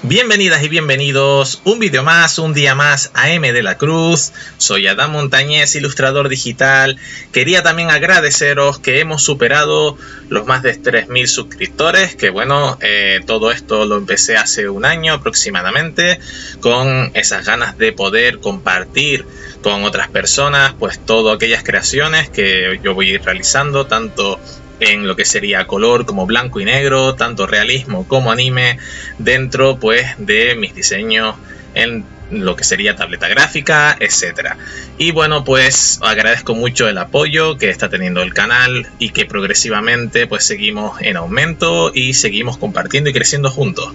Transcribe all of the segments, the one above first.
Bienvenidas y bienvenidos, un vídeo más, un día más a M de la Cruz. Soy Adán Montañez, ilustrador digital. Quería también agradeceros que hemos superado los más de 3000 suscriptores, que bueno, todo esto lo empecé hace un año aproximadamente, con esas ganas de poder compartir con otras personas pues todas aquellas creaciones que yo voy a ir realizando, tanto en lo que sería color como blanco y negro, tanto realismo como anime, dentro pues de mis diseños en lo que sería tableta gráfica, etcétera. Y bueno, pues agradezco mucho el apoyo que está teniendo el canal y que progresivamente pues seguimos en aumento y seguimos compartiendo y creciendo juntos.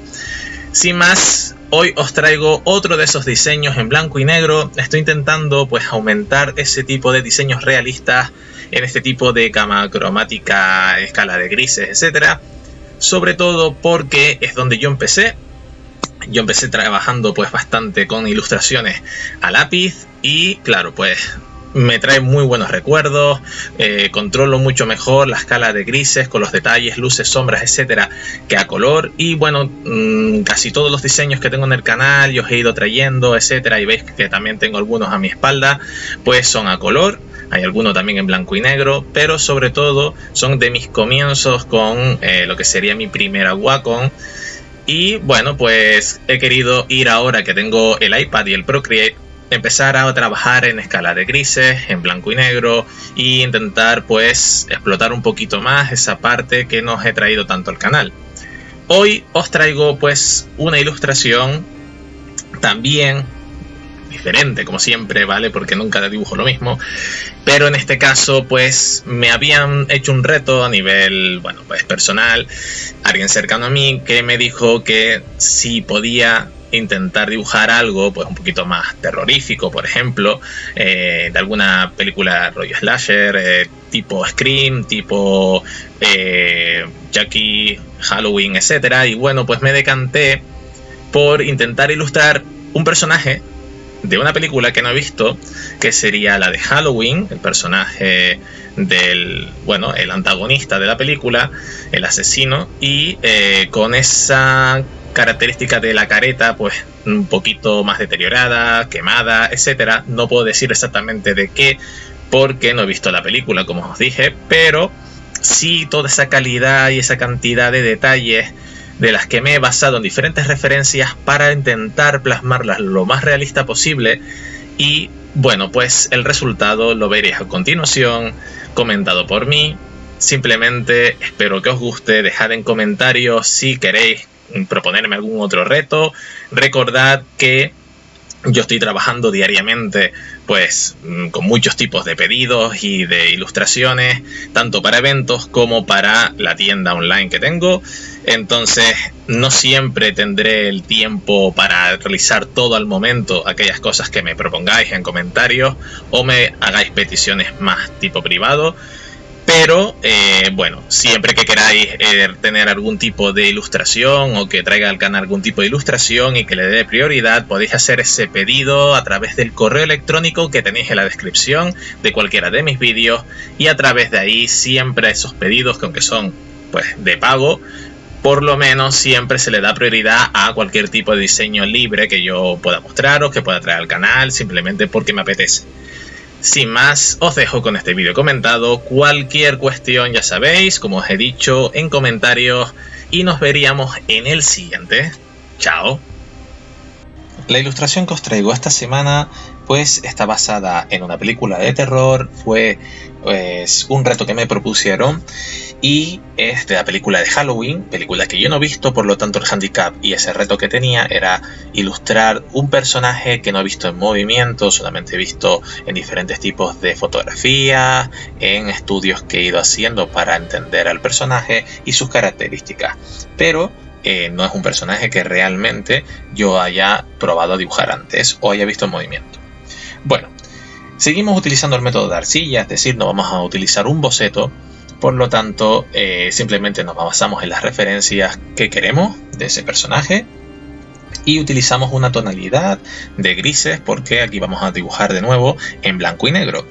Sin más, hoy os traigo otro de esos diseños en blanco y negro. Estoy intentando pues aumentar ese tipo de diseños realistas en este tipo de gama cromática, escala de grises, etcétera. Sobre todo porque es donde yo empecé. Yo empecé trabajando pues bastante con ilustraciones a lápiz y claro, pues me trae muy buenos recuerdos. Controlo mucho mejor la escala de grises con los detalles, luces, sombras, etcétera, que a color. Y bueno, casi todos los diseños que tengo en el canal yo os he ido trayendo, etcétera, y veis que también tengo algunos a mi espalda, pues son a color. Hay algunos también en blanco y negro, pero sobre todo son de mis comienzos con lo que sería mi primera Wacom. Y bueno, pues he querido ir, ahora que tengo el iPad y el Procreate, empezar a trabajar en escala de grises, en blanco y negro, e intentar pues explotar un poquito más esa parte que nos he traído tanto al canal. Hoy os traigo pues una ilustración también diferente, como siempre, ¿vale? Porque nunca dibujo lo mismo. Pero en este caso, pues, me habían hecho un reto a nivel, bueno, pues personal. Alguien cercano a mí que me dijo que si podía intentar dibujar algo, pues, un poquito más terrorífico, por ejemplo, de alguna película rollo slasher, tipo Scream, tipo Chucky, Halloween, etcétera. Y bueno, pues me decanté por intentar ilustrar un personaje de una película que no he visto, que sería la de Halloween, el personaje del, bueno, el antagonista de la película, el asesino, y con esa característica de la careta pues un poquito más deteriorada, quemada, etcétera. No puedo decir exactamente de qué, porque no he visto la película, como os dije, pero sí toda esa calidad y esa cantidad de detalles de las que me he basado en diferentes referencias para intentar plasmarlas lo más realista posible. Y bueno, pues el resultado lo veréis a continuación, comentado por mí. Simplemente espero que os guste. Dejad en comentarios si queréis proponerme algún otro reto. Recordad que yo estoy trabajando diariamente pues con muchos tipos de pedidos y de ilustraciones, tanto para eventos como para la tienda online que tengo. Entonces no siempre tendré el tiempo para realizar todo al momento aquellas cosas que me propongáis en comentarios o me hagáis peticiones más tipo privado. Pero bueno, siempre que queráis tener algún tipo de ilustración o que traiga al canal algún tipo de ilustración y que le dé prioridad, podéis hacer ese pedido a través del correo electrónico que tenéis en la descripción de cualquiera de mis vídeos, y a través de ahí siempre esos pedidos, que aunque son pues de pago, por lo menos siempre se le da prioridad a cualquier tipo de diseño libre que yo pueda mostraros, que pueda traer al canal, simplemente porque me apetece. Sin más, os dejo con este vídeo comentado. Cualquier cuestión ya sabéis, como os he dicho, en comentarios, y nos veríamos en el siguiente. Chao. La ilustración que os traigo esta semana pues está basada en una película de terror. Fue pues un reto que me propusieron y es de la película de Halloween, película que yo no he visto, por lo tanto el handicap y ese reto que tenía era ilustrar un personaje que no he visto en movimiento, solamente he visto en diferentes tipos de fotografías, en estudios que he ido haciendo para entender al personaje y sus características, pero no es un personaje que realmente yo haya probado a dibujar antes o haya visto en movimiento. Bueno, seguimos utilizando el método de arcilla, es decir, no vamos a utilizar un boceto. Por lo tanto, simplemente nos basamos en las referencias que queremos de ese personaje y utilizamos una tonalidad de grises, porque aquí vamos a dibujar de nuevo en blanco y negro.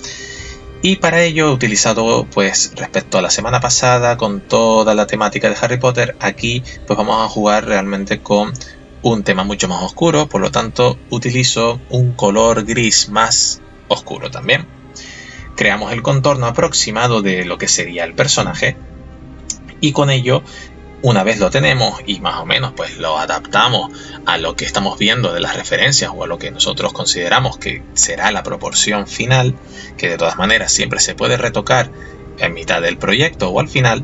Y para ello he utilizado, pues respecto a la semana pasada con toda la temática de Harry Potter, aquí pues vamos a jugar realmente con un tema mucho más oscuro, por lo tanto utilizo un color gris más oscuro también. Creamos el contorno aproximado de lo que sería el personaje y con ello, una vez lo tenemos y más o menos pues lo adaptamos a lo que estamos viendo de las referencias o a lo que nosotros consideramos que será la proporción final, que de todas maneras siempre se puede retocar en mitad del proyecto o al final,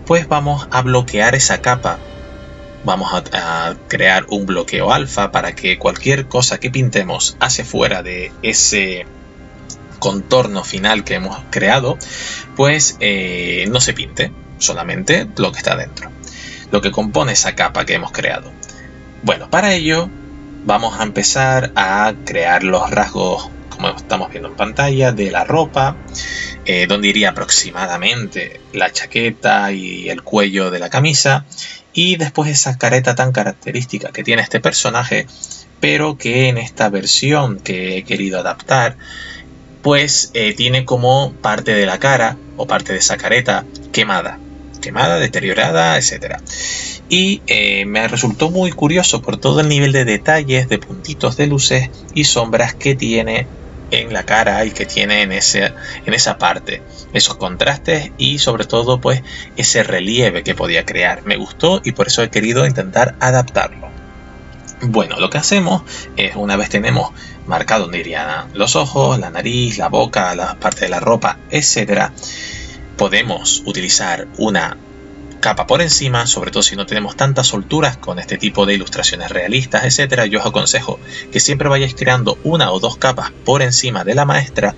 pues vamos a bloquear esa capa. Vamos a crear un bloqueo alfa para que cualquier cosa que pintemos hacia fuera de ese contorno final que hemos creado, pues no se pinte, solamente lo que está dentro, lo que compone esa capa que hemos creado. Bueno, para ello vamos a empezar a crear los rasgos, como estamos viendo en pantalla, de la ropa, donde iría aproximadamente la chaqueta y el cuello de la camisa, y después esa careta tan característica que tiene este personaje, pero que en esta versión que he querido adaptar, pues tiene como parte de la cara o parte de esa careta quemada, deteriorada, etc. Y me resultó muy curioso por todo el nivel de detalles, de puntitos de luces y sombras que tiene en la cara y que tiene en esa parte, esos contrastes y sobre todo pues ese relieve que podía crear. Me gustó y por eso he querido intentar adaptarlo. Bueno, lo que hacemos es, una vez tenemos marcado donde irían los ojos, la nariz, la boca, la parte de la ropa, etc., podemos utilizar una capa por encima, sobre todo si no tenemos tantas solturas con este tipo de ilustraciones realistas, etcétera. Yo os aconsejo que siempre vayáis creando una o dos capas por encima de la maestra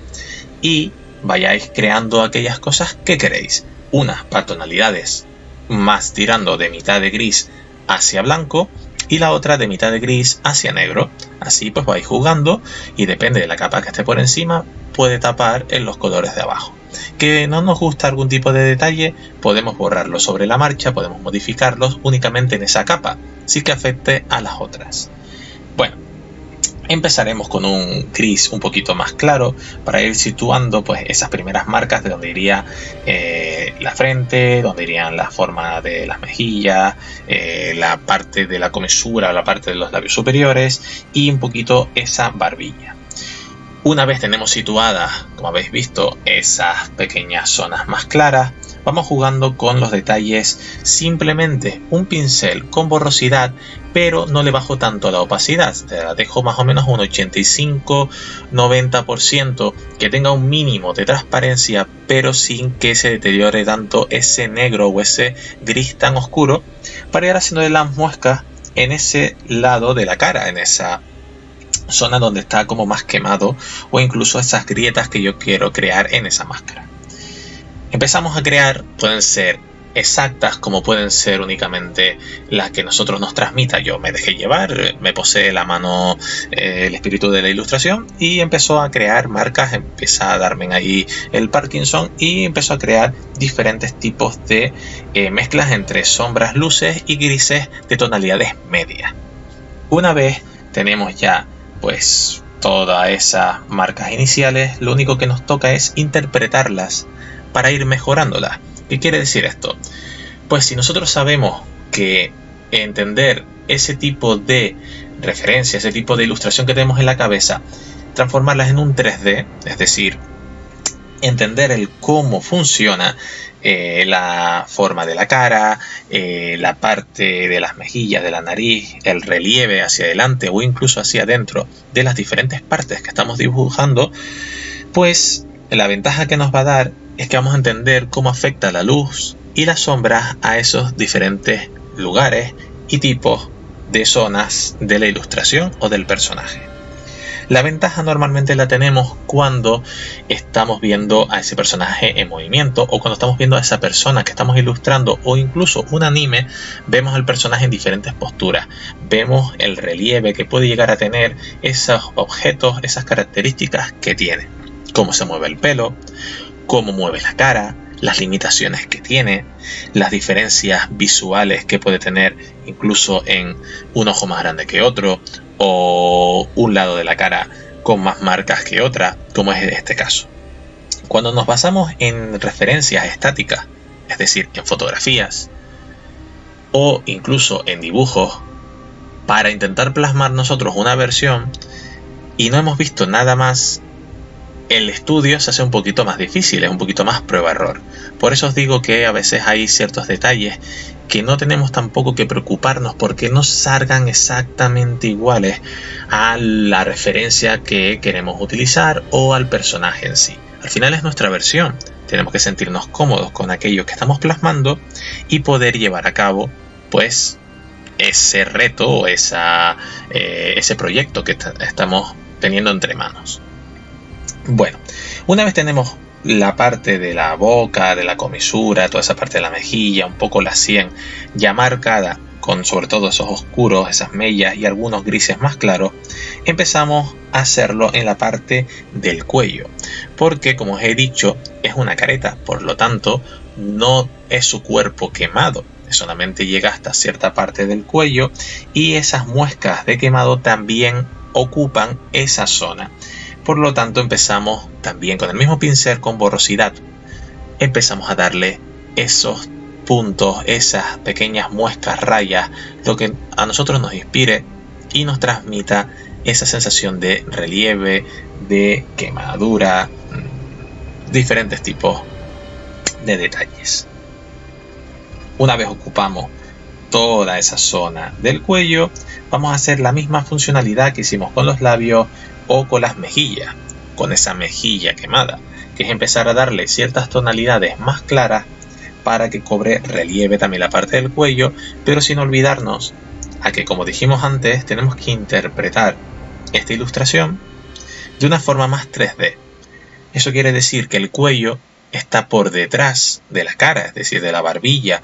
y vayáis creando aquellas cosas que queréis. Unas para tonalidades más tirando de mitad de gris hacia blanco y la otra de mitad de gris hacia negro. Así pues vais jugando y depende de la capa que esté por encima puede tapar en los colores de abajo. Que no nos gusta algún tipo de detalle, podemos borrarlo sobre la marcha, podemos modificarlos únicamente en esa capa, sin que afecte a las otras. Bueno, empezaremos con un gris un poquito más claro para ir situando pues esas primeras marcas de donde iría la frente, donde irían la forma de las mejillas, la parte de la comisura, la parte de los labios superiores y un poquito esa barbilla. Una vez tenemos situadas, como habéis visto, esas pequeñas zonas más claras, vamos jugando con los detalles, simplemente un pincel con borrosidad, pero no le bajo tanto la opacidad, te la dejo más o menos un 85-90%, que tenga un mínimo de transparencia, pero sin que se deteriore tanto ese negro o ese gris tan oscuro, para ir haciendo de las muescas en ese lado de la cara, en esa zona donde está como más quemado o incluso esas grietas que yo quiero crear en esa máscara. Empezamos a crear, pueden ser exactas como pueden ser únicamente las que nosotros nos transmita. Yo me dejé llevar, me posee la mano el espíritu de la ilustración y empezó a crear marcas, empieza a darme ahí el Parkinson y empezó a crear diferentes tipos de mezclas entre sombras, luces y grises de tonalidades medias. Una vez tenemos ya pues todas esas marcas iniciales, lo único que nos toca es interpretarlas para ir mejorándolas. ¿Qué quiere decir esto? Pues si nosotros sabemos que entender ese tipo de referencia, ese tipo de ilustración que tenemos en la cabeza, transformarlas en un 3D, es decir, entender el cómo funciona la forma de la cara, la parte de las mejillas, de la nariz, el relieve hacia adelante o incluso hacia adentro de las diferentes partes que estamos dibujando, pues la ventaja que nos va a dar es que vamos a entender cómo afecta la luz y las sombras a esos diferentes lugares y tipos de zonas de la ilustración o del personaje. La ventaja normalmente la tenemos cuando estamos viendo a ese personaje en movimiento o cuando estamos viendo a esa persona que estamos ilustrando o incluso un anime, vemos al personaje en diferentes posturas, vemos el relieve que puede llegar a tener esos objetos, esas características que tiene, cómo se mueve el pelo, cómo mueve la cara, las limitaciones que tiene, las diferencias visuales que puede tener incluso en un ojo más grande que otro o un lado de la cara con más marcas que otra, como es este caso. Cuando nos basamos en referencias estáticas, es decir, en fotografías o incluso en dibujos, para intentar plasmar nosotros una versión y no hemos visto nada más, el estudio se hace un poquito más difícil, es un poquito más prueba-error. Por eso os digo que a veces hay ciertos detalles que no tenemos tampoco que preocuparnos porque no salgan exactamente iguales a la referencia que queremos utilizar o al personaje en sí. Al final es nuestra versión, tenemos que sentirnos cómodos con aquello que estamos plasmando y poder llevar a cabo pues ese reto o ese proyecto que estamos teniendo entre manos. Bueno, una vez tenemos la parte de la boca, de la comisura, toda esa parte de la mejilla, un poco la sien ya marcada con sobre todo esos oscuros, esas mellas y algunos grises más claros, empezamos a hacerlo en la parte del cuello, porque como os he dicho es una careta, por lo tanto no es su cuerpo quemado, solamente llega hasta cierta parte del cuello y esas muescas de quemado también ocupan esa zona. Por lo tanto empezamos también con el mismo pincel con borrosidad, empezamos a darle esos puntos, esas pequeñas muescas, rayas, lo que a nosotros nos inspire y nos transmita esa sensación de relieve, de quemadura, diferentes tipos de detalles. Una vez ocupamos toda esa zona del cuello, vamos a hacer la misma funcionalidad que hicimos con los labios o con las mejillas, con esa mejilla quemada, que es empezar a darle ciertas tonalidades más claras para que cobre relieve también la parte del cuello, pero sin olvidarnos a que, como dijimos antes, tenemos que interpretar esta ilustración de una forma más 3D. Eso quiere decir que el cuello está por detrás de la cara, es decir, de la barbilla,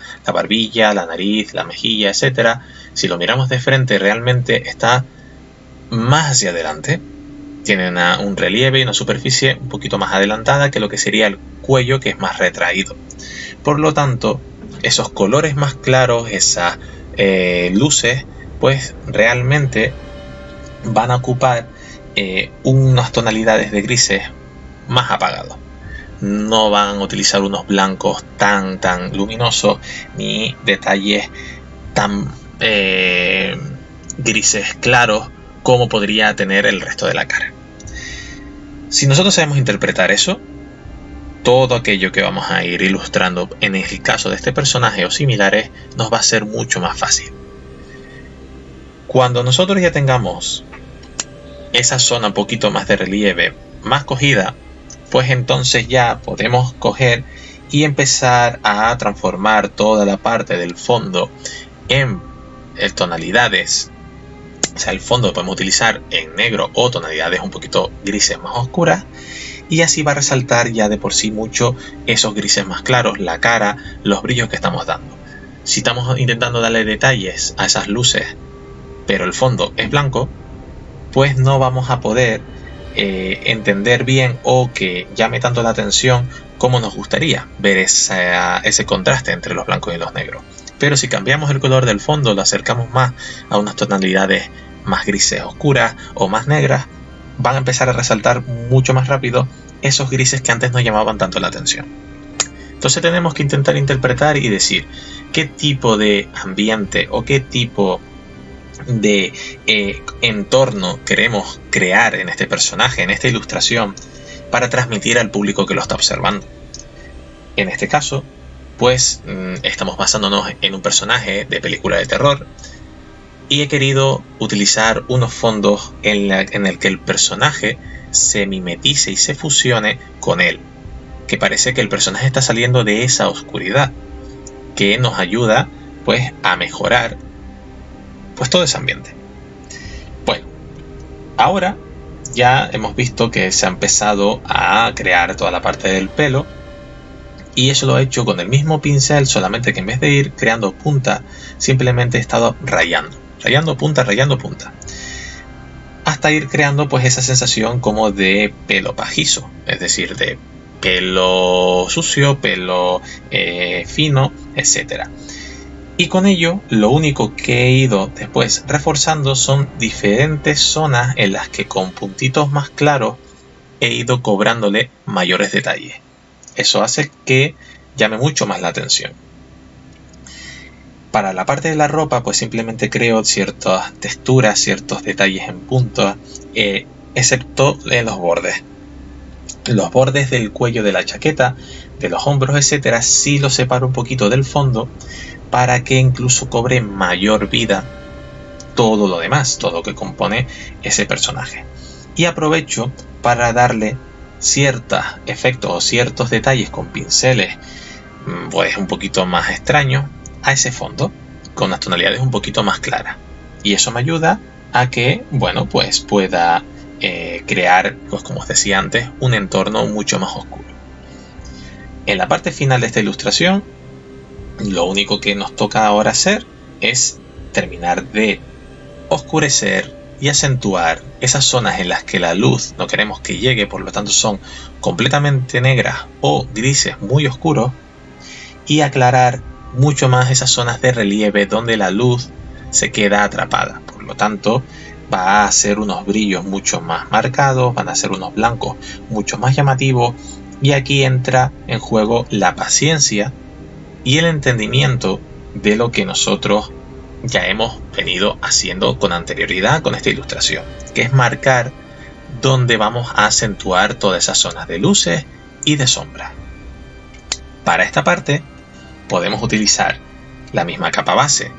la nariz, la mejilla, etc. Si lo miramos de frente, realmente está más hacia adelante. Tiene un relieve y una superficie un poquito más adelantada que lo que sería el cuello, que es más retraído. Por lo tanto, esos colores más claros, esas luces, pues realmente van a ocupar unas tonalidades de grises más apagados. No van a utilizar unos blancos tan luminosos ni detalles tan grises claros como podría tener el resto de la cara. Si nosotros sabemos interpretar eso, todo aquello que vamos a ir ilustrando en el caso de este personaje o similares nos va a ser mucho más fácil. Cuando nosotros ya tengamos esa zona un poquito más de relieve más cogida, pues entonces ya podemos coger y empezar a transformar toda la parte del fondo en tonalidades. O sea, el fondo lo podemos utilizar en negro o tonalidades un poquito grises más oscuras, y así va a resaltar ya de por sí mucho esos grises más claros, la cara, los brillos que estamos dando. Si estamos intentando darle detalles a esas luces, pero el fondo es blanco, pues no vamos a poder entender bien o que llame tanto la atención como nos gustaría ver ese contraste entre los blancos y los negros. Pero si cambiamos el color del fondo, lo acercamos más a unas tonalidades más grises oscuras o más negras, van a empezar a resaltar mucho más rápido esos grises que antes no llamaban tanto la atención. Entonces tenemos que intentar interpretar y decir qué tipo de ambiente o qué tipo de entorno queremos crear en este personaje, en esta ilustración, para transmitir al público que lo está observando. En este caso, pues estamos basándonos en un personaje de película de terror y he querido utilizar unos fondos en el que el personaje se mimetice y se fusione con él, que parece que el personaje está saliendo de esa oscuridad, que nos ayuda pues a mejorar pues todo ese ambiente. Bueno, ahora ya hemos visto que se ha empezado a crear toda la parte del pelo, y eso lo he hecho con el mismo pincel, solamente que en vez de ir creando punta, simplemente he estado rayando punta, hasta ir creando pues esa sensación como de pelo pajizo, es decir, de pelo sucio, pelo fino, etc. Y con ello, lo único que he ido después reforzando son diferentes zonas en las que con puntitos más claros he ido cobrándole mayores detalles. Eso hace que llame mucho más la atención. Para la parte de la ropa, pues simplemente creo ciertas texturas, ciertos detalles en puntos, excepto en los bordes. Los bordes del cuello de la chaqueta, de los hombros, etcétera, sí los separo un poquito del fondo para que incluso cobre mayor vida todo lo demás, todo lo que compone ese personaje. Y aprovecho para darle ciertos efectos o ciertos detalles con pinceles pues un poquito más extraños a ese fondo, con las tonalidades un poquito más claras. Y eso me ayuda a que, bueno, pues pueda crear, pues como os decía antes, un entorno mucho más oscuro. En la parte final de esta ilustración, lo único que nos toca ahora hacer es terminar de oscurecer y acentuar esas zonas en las que la luz no queremos que llegue, por lo tanto son completamente negras o grises muy oscuros, y aclarar mucho más esas zonas de relieve donde la luz se queda atrapada. Por lo tanto, va a hacer unos brillos mucho más marcados, van a ser unos blancos mucho más llamativos, y aquí entra en juego la paciencia y el entendimiento de lo que nosotros ya hemos venido haciendo con anterioridad con esta ilustración, que es marcar dónde vamos a acentuar todas esas zonas de luces y de sombra. Para esta parte podemos utilizar la misma capa base,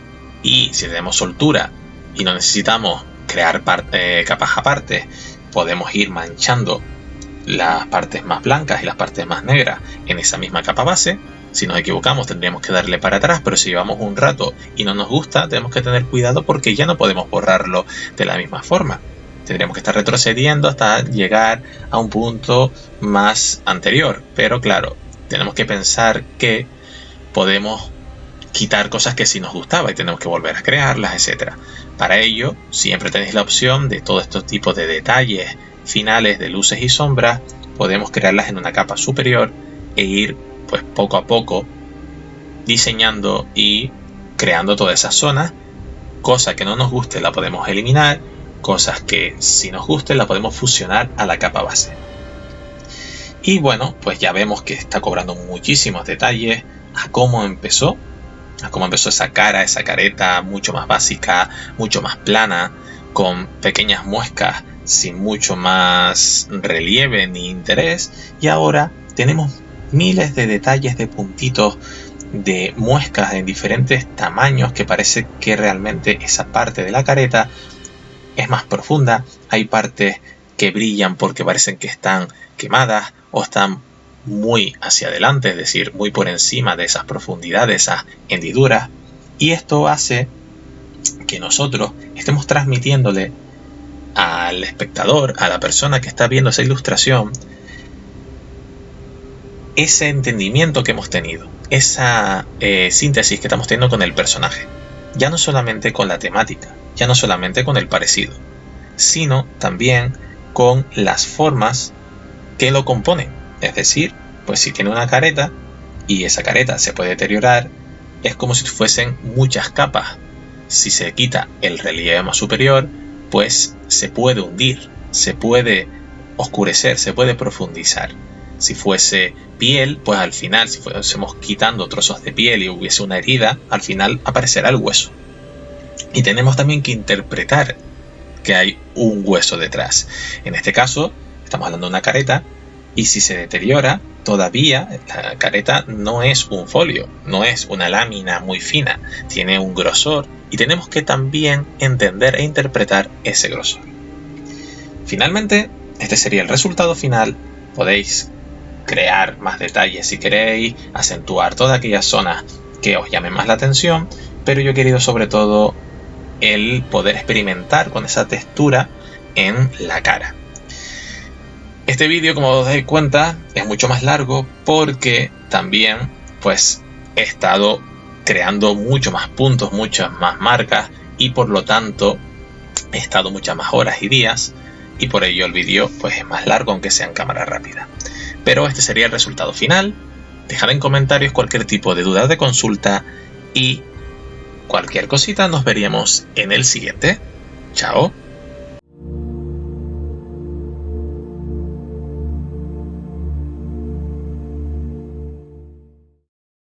y si tenemos soltura y no necesitamos crear capas aparte, podemos ir manchando las partes más blancas y las partes más negras en esa misma capa base. Si nos equivocamos tendríamos que darle para atrás, pero si llevamos un rato y no nos gusta, tenemos que tener cuidado porque ya no podemos borrarlo de la misma forma. Tendríamos que estar retrocediendo hasta llegar a un punto más anterior. Pero claro, tenemos que pensar que podemos quitar cosas que sí nos gustaba y tenemos que volver a crearlas, etc. Para ello, siempre tenéis la opción de todos estos tipos de detalles finales de luces y sombras, podemos crearlas en una capa superior e ir pues poco a poco diseñando y creando todas esas zonas. Cosas que no nos guste la podemos eliminar, cosas que sí nos gusten la podemos fusionar a la capa base. Y bueno, pues ya vemos que está cobrando muchísimos detalles a cómo empezó esa cara, esa careta mucho más básica, mucho más plana, con pequeñas muescas sin mucho más relieve ni interés, y ahora tenemos miles de detalles de puntitos de muescas en diferentes tamaños que parece que realmente esa parte de la careta es más profunda. Hay partes que brillan porque parecen que están quemadas o están muy hacia adelante, es decir, muy por encima de esas profundidades, esas hendiduras, y esto hace que nosotros estemos transmitiéndole al espectador, a la persona que está viendo esa ilustración, ese entendimiento que hemos tenido, esa síntesis que estamos teniendo con el personaje, ya no solamente con la temática, ya no solamente con el parecido, sino también con las formas que lo componen. Es decir, pues si tiene una careta y esa careta se puede deteriorar, es como si fuesen muchas capas. Si se quita el relieve más superior, pues se puede hundir, se puede oscurecer, se puede profundizar. Si fuese piel, pues al final, si fuésemos quitando trozos de piel y hubiese una herida, al final aparecerá el hueso. Y tenemos también que interpretar que hay un hueso detrás. En este caso, estamos hablando de una careta, y si se deteriora, todavía la careta no es un folio, no es una lámina muy fina, tiene un grosor, y tenemos que también entender e interpretar ese grosor. Finalmente, este sería el resultado final. Podéis crear más detalles si queréis, acentuar todas aquellas zonas que os llamen más la atención, pero yo he querido sobre todo el poder experimentar con esa textura en la cara. Este vídeo, como os dais cuenta, es mucho más largo porque también pues he estado creando muchos más puntos, muchas más marcas, y por lo tanto he estado muchas más horas y días, y por ello el vídeo pues es más largo aunque sea en cámara rápida. Pero este sería el resultado final. Dejad en comentarios cualquier tipo de duda de consulta y cualquier cosita. Nos veríamos en el siguiente. Chao.